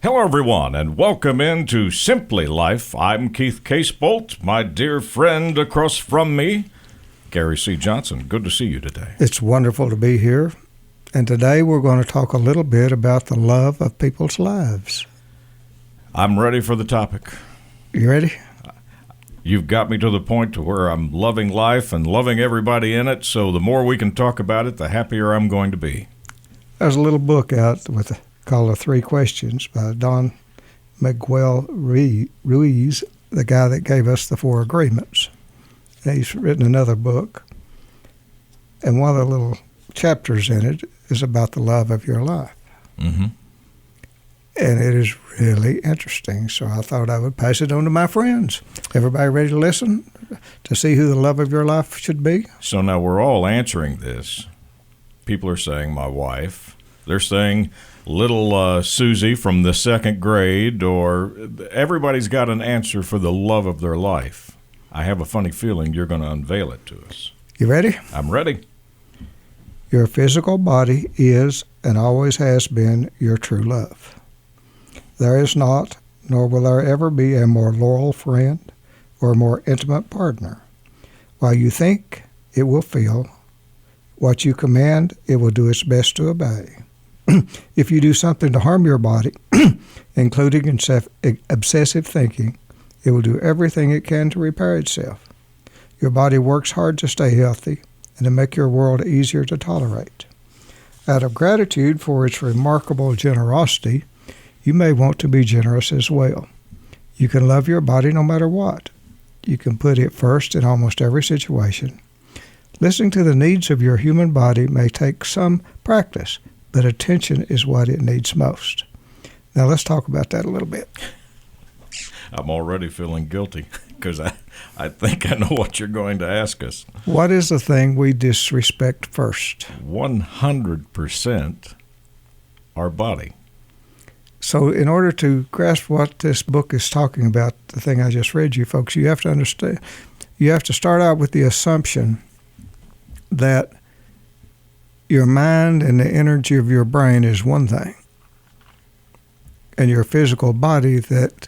Hello, everyone, and welcome into Simply Life. I'm Keith Casebolt, my dear friend across from me, Gary C. Johnson. Good to see you today. It's wonderful to be here, and today we're going to talk a little bit about the love of people's lives. I'm ready for the topic. You ready? You've got me to the point to where I'm loving life and loving everybody in it, so the more we can talk about it, the happier I'm going to be. There's a little book out called The Three Questions by Don Miguel Ruiz, the guy that gave us the Four Agreements. And he's written another book, and one of the little chapters in it is about the love of your life. Mm-hmm. And it is really interesting, so I thought I would pass it on to my friends. Everybody ready to listen to see who the love of your life should be? So now we're all answering this. People are saying my wife. They're saying little Susie from the second grade, or everybody's got an answer for the love of their life. I have a funny feeling you're going to unveil it to us. You ready? I'm ready. Your physical body is and always has been your true love. There is not, nor will there ever be, a more loyal friend or a more intimate partner. While you think it will feel what you command, it will do its best to obey. If you do something to harm your body, including obsessive thinking, it will do everything it can to repair itself. Your body works hard to stay healthy and to make your world easier to tolerate. Out of gratitude for its remarkable generosity, you may want to be generous as well. You can love your body no matter what. You can put it first in almost every situation. Listening to the needs of your human body may take some practice, but attention is what it needs most. Now let's talk about that a little bit. I'm already feeling guilty because I think I know what you're going to ask us. What is the thing we disrespect first? 100% our body. So in order to grasp what this book is talking about, the thing I just read you folks, you have to understand, you have to start out with the assumption that your mind and the energy of your brain is one thing, and your physical body that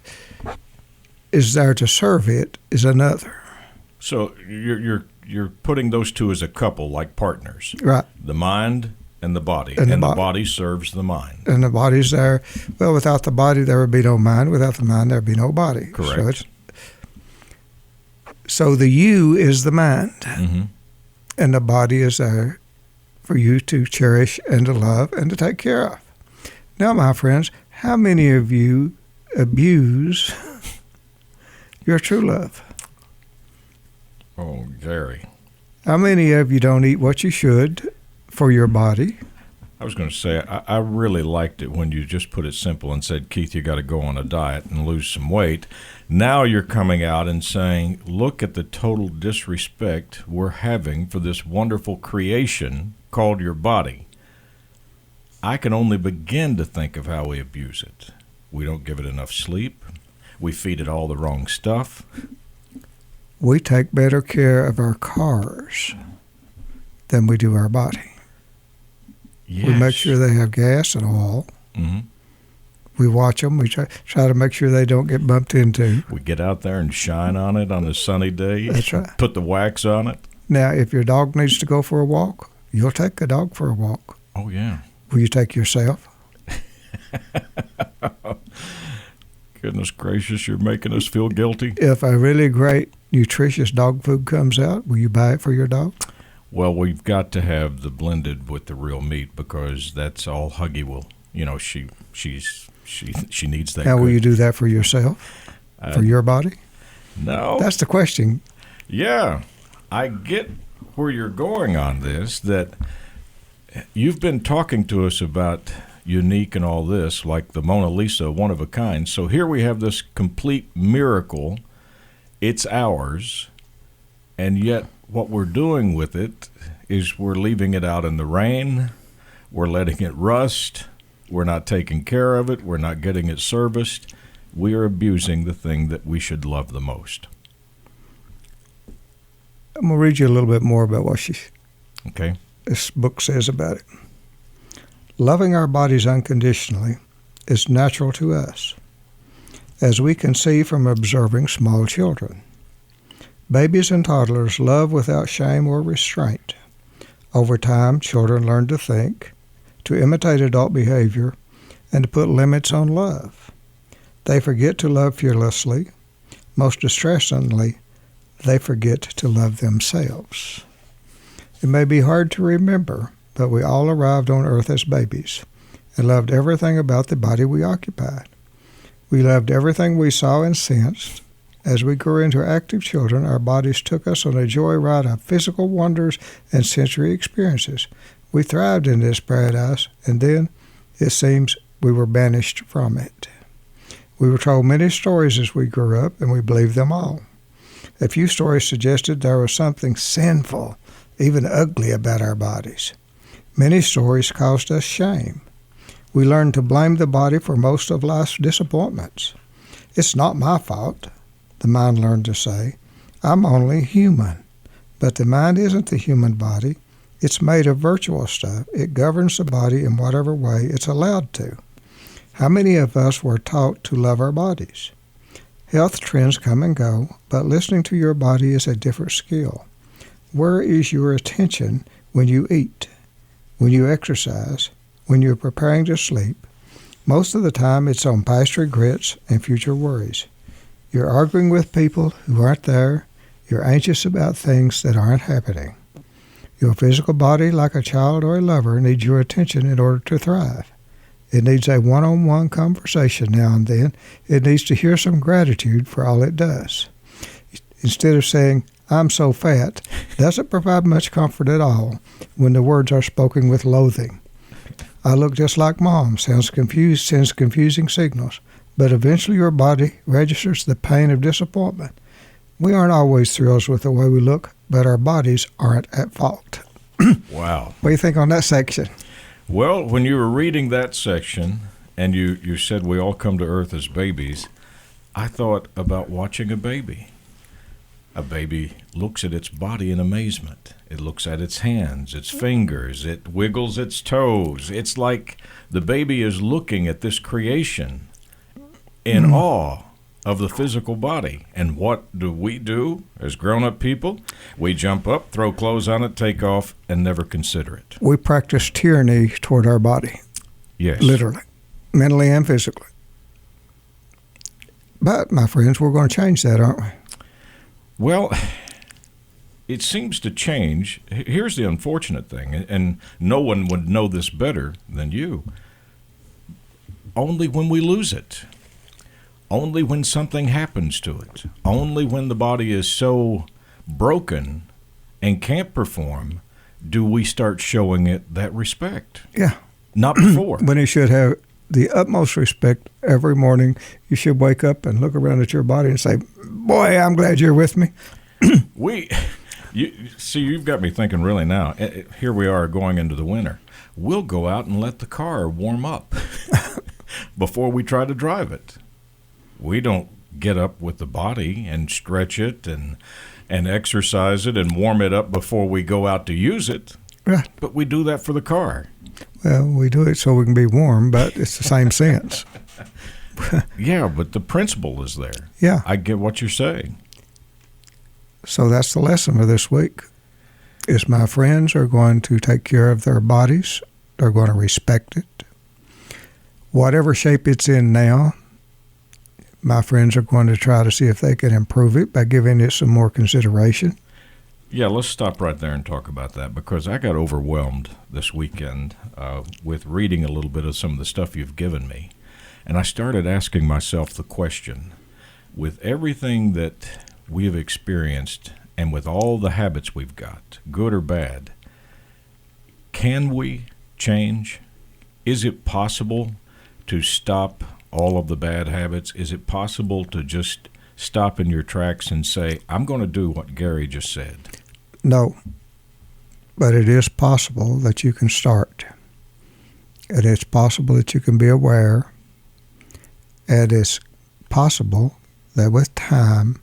is there to serve it is another. So you're putting those two as a couple, like partners. Right. The mind and the body. And the body serves the mind. And the body's there. Well, without the body, there would be no mind. Without the mind, there would be no body. Correct. So the you is the mind. Mm-hmm. And the body is there for you to cherish and to love and to take care of. Now, my friends, how many of you abuse your true love? Oh, Gary. How many of you don't eat what you should for your body? I was going to say, I really liked it when you just put it simple and said, Keith, you got to go on a diet and lose some weight. Now you're coming out and saying, look at the total disrespect we're having for this wonderful creation called your body. I can only begin to think of how we abuse it. We don't give it enough sleep. We feed it all the wrong stuff. We take better care of our cars than we do our body. Yes. We make sure they have gas and oil. Mm-hmm. We watch them. We try to make sure they don't get bumped into. We get out there and shine on it on a sunny day. That's right. Put the wax on it. Now, if your dog needs to go for a walk, you'll take a dog for a walk. Oh, yeah. Will you take yourself? Goodness gracious, you're making us feel guilty. If a really great, nutritious dog food comes out, will you buy it for your dog? Well, we've got to have the blended with the real meat because that's all Huggy will. You know, she needs that. Now, will good. you do that for yourself, for your body? No. That's the question. Yeah, I get where you're going on this, that you've been talking to us about unique and all this, like the Mona Lisa, one of a kind. So here we have this complete miracle. It's ours, and yet what we're doing with it is we're leaving it out in the rain, we're letting it rust, we're not taking care of it, we're not getting it serviced. We are abusing the thing that we should love the most. I'm going to read you a little bit more about what this book says about it. Loving our bodies unconditionally is natural to us, as we can see from observing small children. Babies and toddlers love without shame or restraint. Over time, children learn to think, to imitate adult behavior, and to put limits on love. They forget to love fearlessly. Most distressingly, they forget to love themselves. It may be hard to remember, but we all arrived on earth as babies and loved everything about the body we occupied. We loved everything we saw and sensed. As we grew into active children, our bodies took us on a joyride of physical wonders and sensory experiences. We thrived in this paradise, and then, it seems, we were banished from it. We were told many stories as we grew up, and we believed them all. A few stories suggested there was something sinful, even ugly, about our bodies. Many stories caused us shame. We learned to blame the body for most of life's disappointments. It's not my fault, the mind learned to say. I'm only human. But the mind isn't the human body. It's made of virtual stuff. It governs the body in whatever way it's allowed to. How many of us were taught to love our bodies? Health trends come and go, but listening to your body is a different skill. Where is your attention when you eat, when you exercise, when you're preparing to sleep? Most of the time it's on past regrets and future worries. You're arguing with people who aren't there. You're anxious about things that aren't happening. Your physical body, like a child or a lover, needs your attention in order to thrive. It needs a one-on-one conversation now and then. It needs to hear some gratitude for all it does. Instead of saying, I'm so fat, doesn't provide much comfort at all when the words are spoken with loathing. I look just like Mom sends confusing signals, but eventually your body registers the pain of disappointment. We aren't always thrilled with the way we look, but our bodies aren't at fault. Wow. What do you think on that section? Well, when you were reading that section, and you said we all come to earth as babies, I thought about watching a baby. A baby looks at its body in amazement. It looks at its hands, its fingers, it wiggles its toes. It's like the baby is looking at this creation in awe of the physical body. And what do as grown-up people? We jump up, throw clothes on it, take off, and never consider it. We practice tyranny toward our body. Yes. Literally, mentally and physically. But, my friends, we're going to change that, aren't we? Well, it seems to change. Here's the unfortunate thing, and no one would know this better than you. Only when we lose it. Only when something happens to it. Only when the body is so broken and can't perform do we start showing it that respect. Yeah. Not before. When it should have the utmost respect every morning. You should wake up and look around at your body and say, boy, I'm glad you're with me. You've got me thinking really now. Here we are going into the winter. We'll go out and let the car warm up before we try to drive it. We don't get up with the body and stretch it and exercise it and warm it up before we go out to use it. Right. But we do that for the car. Well, we do it so we can be warm, but it's the same sense. Yeah, but the principle is there. Yeah. I get what you're saying. So that's the lesson of this week, is my friends are going to take care of their bodies. They're going to respect it. Whatever shape it's in now, my friends are going to try to see if they can improve it by giving it some more consideration. Yeah, let's stop right there and talk about that, because I got overwhelmed this weekend with reading a little bit of some of the stuff you've given me. And I started asking myself the question, with everything that we have experienced and with all the habits we've got, good or bad, can we change? Is it possible to stop all of the bad habits? Is it possible to just stop in your tracks and say, I'm going to do what Gary just said? No, but it is possible that you can start. It is possible that you can be aware. It is possible that with time,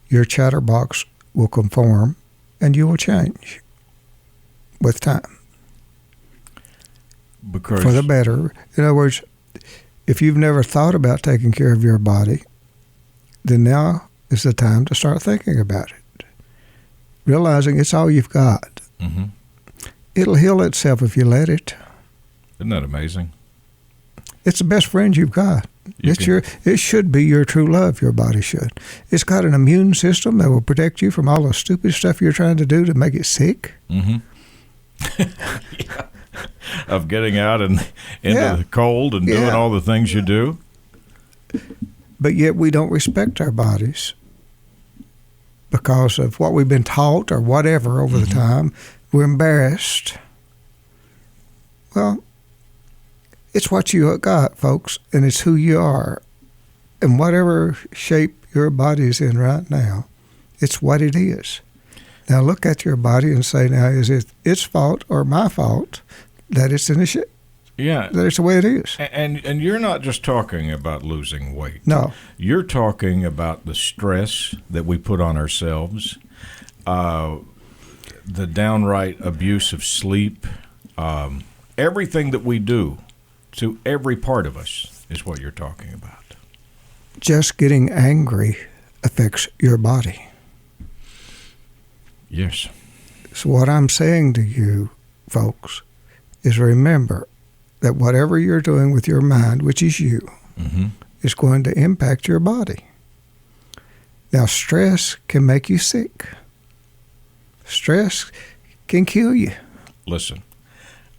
your chatterbox will conform and you will change with time. Because for the better. In other words, if you've never thought about taking care of your body, then now is the time to start thinking about it. Realizing it's all you've got. Mm-hmm. It'll heal itself if you let it. Isn't that amazing? It's the best friend you've got. It should be your true love, your body should. It's got an immune system that will protect you from all the stupid stuff you're trying to do to make it sick. Mm-hmm. Yeah. Of getting out and into the cold and doing all the things you do. But yet we don't respect our bodies because of what we've been taught or whatever over the time. We're embarrassed. Well, it's what you got, folks, and it's who you are. And whatever shape your body is in right now, it's what it is. Now look at your body and say, now, is it its fault or my fault that it's in the shape? Yeah. That it's the way it is. And you're not just talking about losing weight. No. You're talking about the stress that we put on ourselves, the downright abuse of sleep, everything that we do to every part of us is what you're talking about. Just getting angry affects your body. Yes. So what I'm saying to you, folks, is remember that whatever you're doing with your mind, which is you, is going to impact your body. Now, stress can make you sick. Stress can kill you. Listen,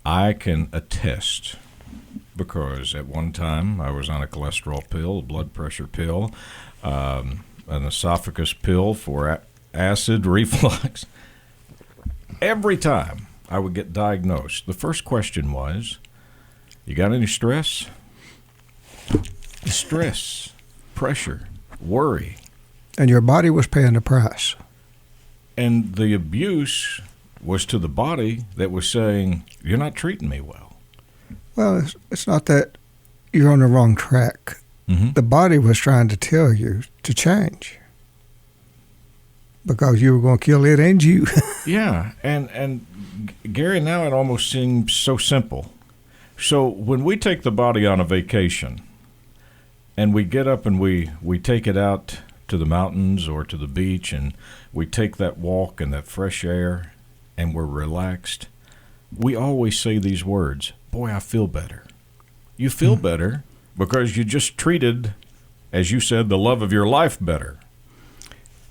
I can attest, because at one time I was on a cholesterol pill, a blood pressure pill, an esophagus pill for acid reflux. Every time I would get diagnosed, the first question was, you got any stress? Stress, pressure, worry. And your body was paying the price. And the abuse was to the body that was saying, you're not treating me well. Well, it's not that you're on the wrong track. The body was trying to tell you to change because you were going to kill it and you. Yeah, and Gary, now it almost seems so simple. So when we take the body on a vacation and we get up and we take it out to the mountains or to the beach and we take that walk and that fresh air and we're relaxed, we always say these words, boy, I feel better. You feel better because you just treated, as you said, the love of your life better.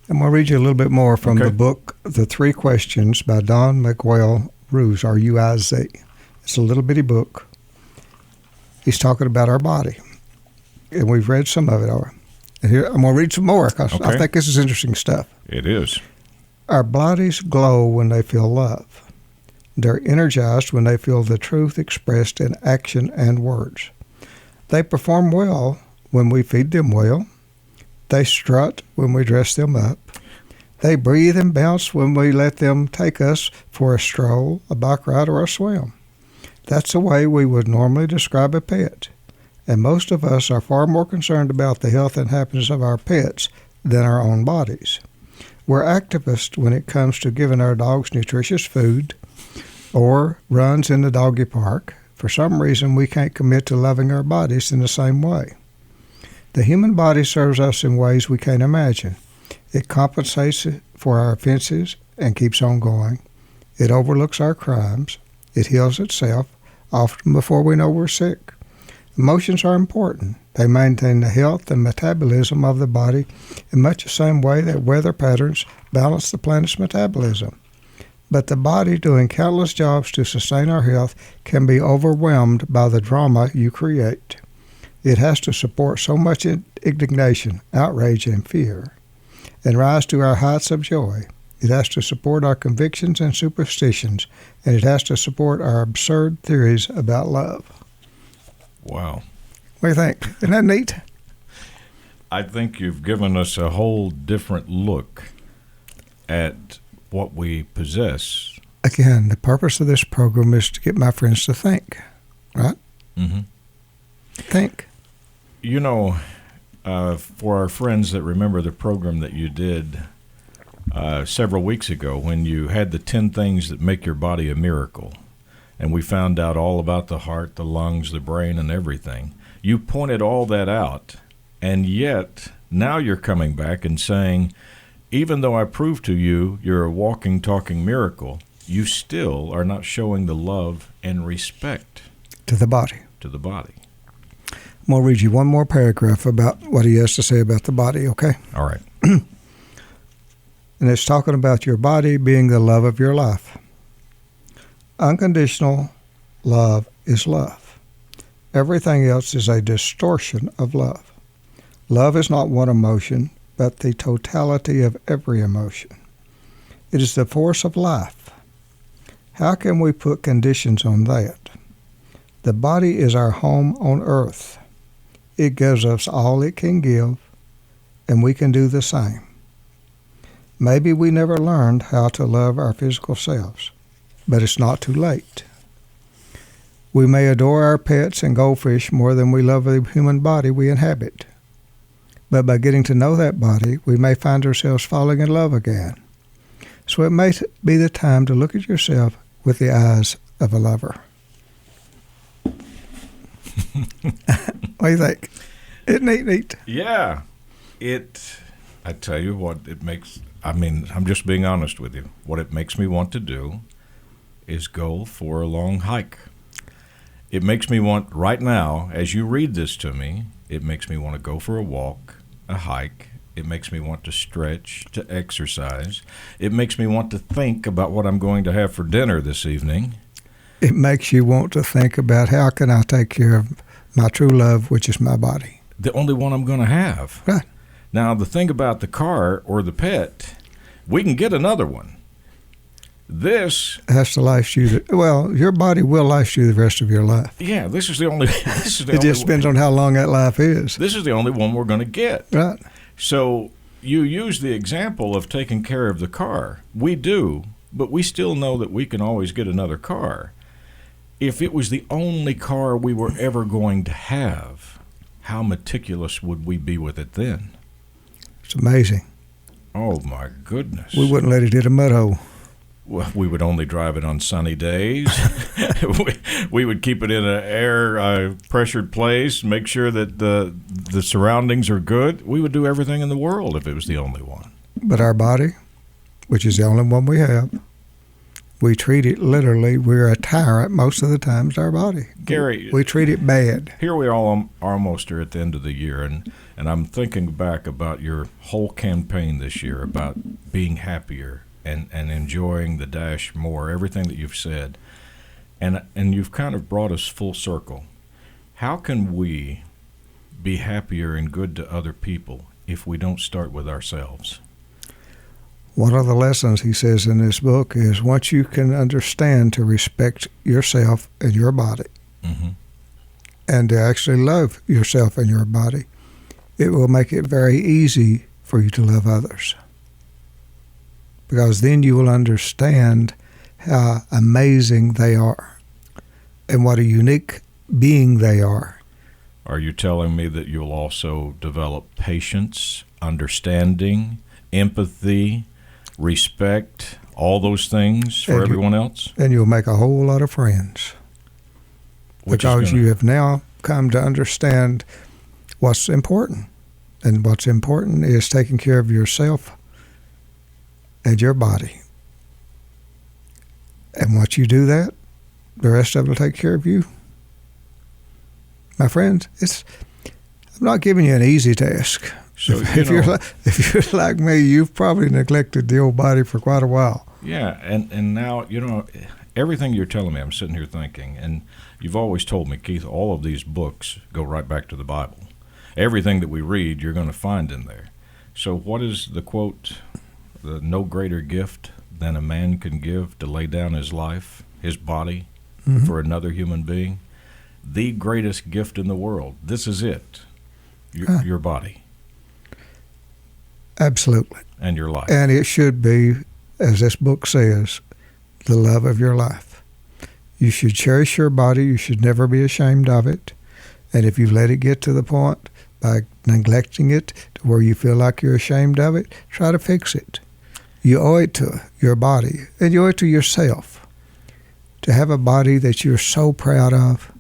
I'm going to read you a little bit more from the book, The 3 Questions by Don Miguel Ruiz, R-U-I-Z. It's a little bitty book. He's talking about our body, and we've read some of it already. And here, I'm going to read some more because I think this is interesting stuff. It is. Our bodies glow when they feel love. They're energized when they feel the truth expressed in action and words. They perform well when we feed them well. They strut when we dress them up. They breathe and bounce when we let them take us for a stroll, a bike ride, or a swim. That's the way we would normally describe a pet. And most of us are far more concerned about the health and happiness of our pets than our own bodies. We're activists when it comes to giving our dogs nutritious food or runs in the doggy park. For some reason, we can't commit to loving our bodies in the same way. The human body serves us in ways we can't imagine. It compensates for our offenses and keeps on going. It overlooks our crimes. It heals itself, often before we know we're sick. Emotions are important. They maintain the health and metabolism of the body in much the same way that weather patterns balance the planet's metabolism. But the body, doing countless jobs to sustain our health, can be overwhelmed by the drama you create. It has to support so much indignation, outrage, and fear, and rise to our heights of joy. It has to support our convictions and superstitions, and it has to support our absurd theories about love. Wow. What do you think? Isn't that neat? I think you've given us a whole different look at what we possess. Again, the purpose of this program is to get my friends to think, right? Think. You know, for our friends that remember the program that you did several weeks ago when you had the 10 things that make your body a miracle, and we found out all about the heart, the lungs, the brain, and everything, You pointed all that out, and yet now you're coming back and saying, even though I proved to you you're a walking, talking miracle, you still are not showing the love and respect To the body. to the body. I'm going to read you one more paragraph about what he has to say about the body, okay? All right. And it's talking about your body being the love of your life. Unconditional love is love. Everything else is a distortion of love. Love is not one emotion, but the totality of every emotion. It is the force of life. How can we put conditions on that? The body is our home on earth. It gives us all it can give, and we can do the same. Maybe we never learned how to love our physical selves, but it's not too late. We may adore our pets and goldfish more than we love the human body we inhabit. But by getting to know that body, we may find ourselves falling in love again. So it may be the time to look at yourself with the eyes of a lover. What do you think? Isn't it neat? Yeah. I tell you what it makes, I'm just being honest with you. What it makes me want to do is go for a long hike. It makes me want, right now, as you read this to me, it makes me want to go for a walk, a hike. It makes me want to stretch, to exercise. It makes me want to think about what I'm going to have for dinner this evening. It makes you want to think about how can I take care of my true love, which is my body. The only one I'm going to have. Right. Now, the thing about the car or the pet, we can get another one. This Has to last you. Your body will last you the rest of your life. yeah, this is the only. It just depends on how long that life is. This is the only one we're going to get. Right. So you use the example of taking care of the car. We do, but we still know that we can always get another car. If it was the only car we were ever going to have, how meticulous would we be with it then? It's amazing. Oh, my goodness. We wouldn't let it hit a mud hole. Well, we would only drive it on sunny days. we would keep it in an air pressured place, make sure that the surroundings are good. We would do everything in the world if it was the only one. But our body, which is the only one we have, we treat it literally. We're a tyrant most of the times, our body. Gary, We treat it bad. here we all almost are at the end of the year, and I'm thinking back about your whole campaign this year about being happier and enjoying the dash more, everything that you've said. And you've kind of brought us full circle. How can we be happier and good to other people if we don't start with ourselves? One of the lessons he says in this book is once you can understand to respect yourself and your body Mm-hmm. and to actually love yourself and your body, it will make it very easy for you to love others. Because then you will understand how amazing they are and what a unique being they are. Are you telling me that you'll also develop patience, understanding, empathy, respect, all those things for everyone else? And you'll make a whole lot of friends. Because you have now come to understand what's important. And what's important is taking care of yourself and your body. And once you do that, the rest of it will take care of you. My friends, I'm not giving you an easy task. So, if you're like me, you've probably neglected the old body for quite a while. Yeah, and now, everything you're telling me, I'm sitting here thinking, and you've always told me, Keith, all of these books go right back to the Bible. Everything that we read, you're going to find in there. So what is the quote? The no greater gift than a man can give to lay down his life, his body, Mm-hmm. for another human being. The greatest gift in the world. This is it. Your body. Absolutely. And your life. And it should be, as this book says, the love of your life. You should cherish your body. You should never be ashamed of it. And if you let it get to the point by neglecting it to where you feel like you're ashamed of it, try to fix it. You owe it to your body, and you owe it to yourself to have a body that you're so proud of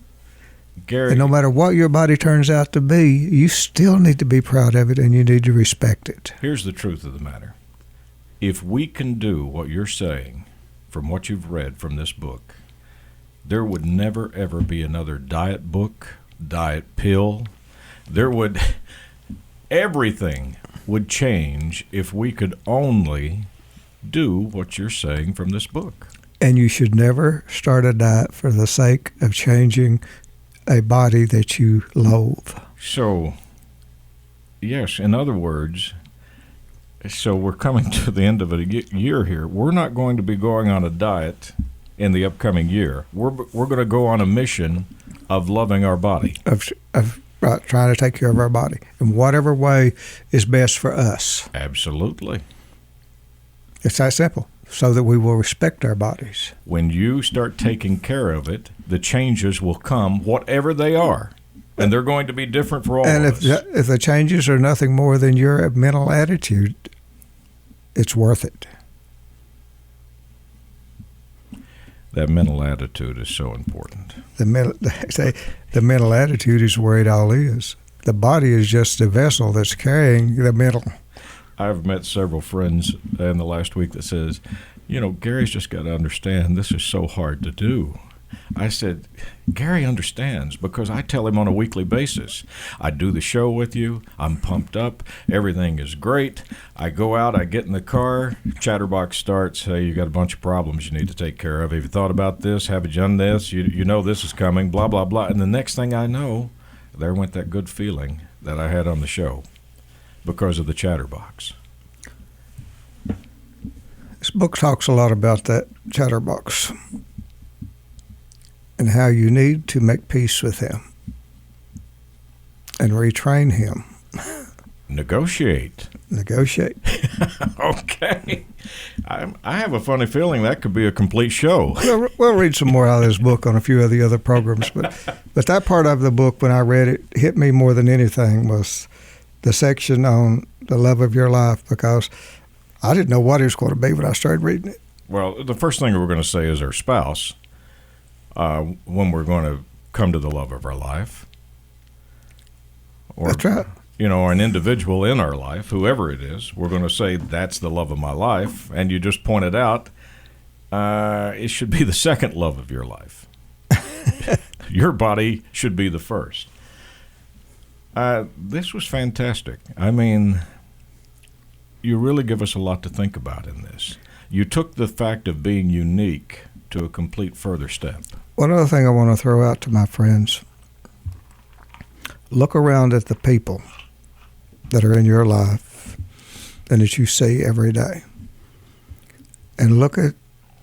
Gary, And no matter what your body turns out to be, you still need to be proud of it and you need to respect it. here's the truth of the matter. If we can do what you're saying from what you've read from this book, there would never, ever be another diet book, diet pill. Everything would change if we could only do what you're saying from this book. And you should never start a diet for the sake of changing a body that you loathe. So, yes, in other words, so we're coming to the end of a year here. We're not going to be going on a diet in the upcoming year. We're going to go on a mission of loving our body. Right, trying to take care of our body in whatever way is best for us. Absolutely. It's that simple, so that we will respect our bodies. When you start taking care of it, the changes will come, whatever they are. And they're going to be different for all And of us. if the changes are nothing more than your mental attitude, it's worth it. That mental attitude is so important. The mental attitude is where it all is. The body is just the vessel that's carrying the mental. I've met several friends in the last week that says, Gary's just got to understand this is so hard to do. I said, Gary understands because I tell him on a weekly basis. I do the show with you. I'm pumped up. Everything is great. I go out. I get in the car. Chatterbox starts. Hey, you got a bunch of problems you need to take care of. Have you thought about this? Have you done this? You know this is coming, blah, blah, blah. And the next thing I know, there went that good feeling that I had on the show because of the chatterbox. This book talks a lot about that chatterbox and how you need to make peace with him and retrain him. Negotiate. Okay. I have a funny feeling that could be a complete show. We'll read some more out of this book on a few of the other programs, but that part of the book, when I read it, hit me more than anything was the section on the love of your life, because I didn't know what it was going to be when I started reading it. Well, the first thing we're going to say is our spouse. When we're going to come to the love of our life. Or, That's right. Or an individual in our life, whoever it is, we're going to say, that's the love of my life. And you just pointed out, it should be the second love of your life. Your body should be the first. This was fantastic. I mean, you really give us a lot to think about in this. You took the fact of being unique to a complete further step. One other thing I want to throw out to my friends, look around at the people that are in your life and that you see every day, and look at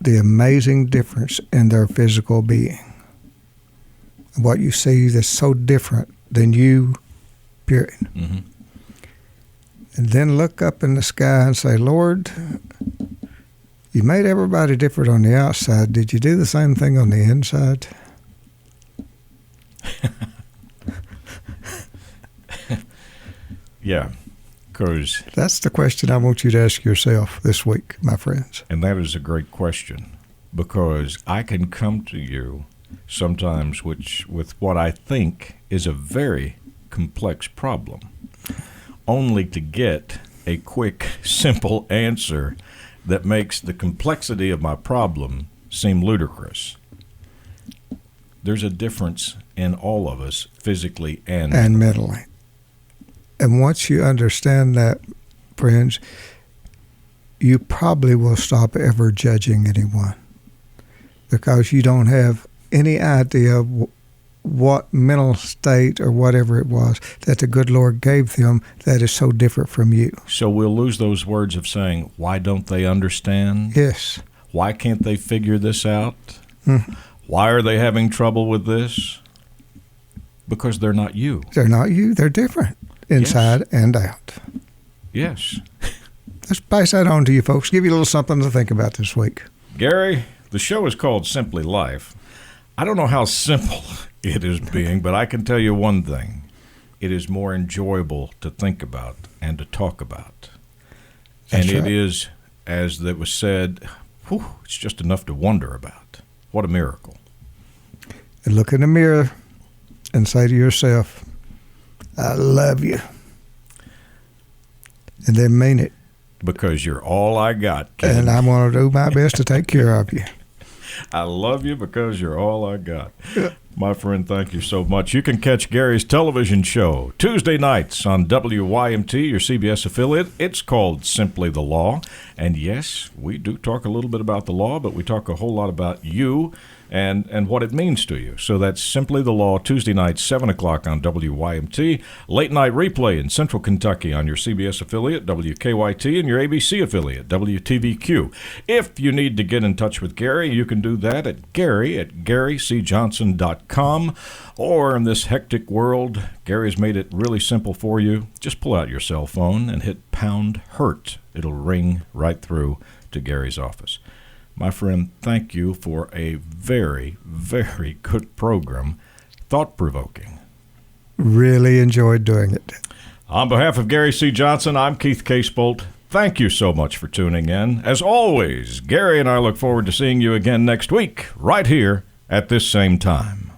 the amazing difference in their physical being. What you see that's so different than you, period. Mm-hmm. And then look up in the sky and say, Lord, you made everybody different on the outside. Did you do the same thing on the inside? Yeah, because... That's the question I want you to ask yourself this week, my friends. And that is a great question, because I can come to you sometimes with what I think is a very complex problem, only to get a quick, simple answer that makes the complexity of my problem seem ludicrous. There's a difference in all of us, physically and mentally. And once you understand that, friends, you probably will stop ever judging anyone, because you don't have any idea what mental state or whatever it was that the good Lord gave them that is so different from you. So we'll lose those words of saying, why don't they understand? Yes. Why can't they figure this out? Mm-hmm. Why are they having trouble with this? Because they're not you. They're not you. They're different inside and out. Yes. Let's pass that on to you folks. Give you a little something to think about this week. Gary, the show is called Simply Life. I don't know how simple it is being, but I can tell you one thing. It is more enjoyable to think about and to talk about. That's and right. it is, as it was said, it's just enough to wonder about. What a miracle. And look in the mirror and say to yourself, I love you. And then mean it. Because you're all I got, kid. And I'm going to do my best to take care of you. I love you because you're all I got. My friend, thank you so much. You can catch Gary's television show Tuesday nights on WYMT, your CBS affiliate. It's called Simply the Law. And yes, we do talk a little bit about the law, but we talk a whole lot about you and what it means to you. So that's Simply the Law, Tuesday nights, 7 o'clock on WYMT. Late night replay in Central Kentucky on your CBS affiliate, WKYT, and your ABC affiliate, WTVQ. If you need to get in touch with Gary, you can do that at GaryCJohnson.com. Or in this hectic world, Gary's made it really simple for you. Just pull out your cell phone and hit pound hurt. It'll ring right through to Gary's office. My friend, thank you for a very, very good program, thought-provoking. Really enjoyed doing it. On behalf of Gary C. Johnson, I'm Keith Casebolt. Thank you so much for tuning in. As always, Gary and I look forward to seeing you again next week, right here at this same time.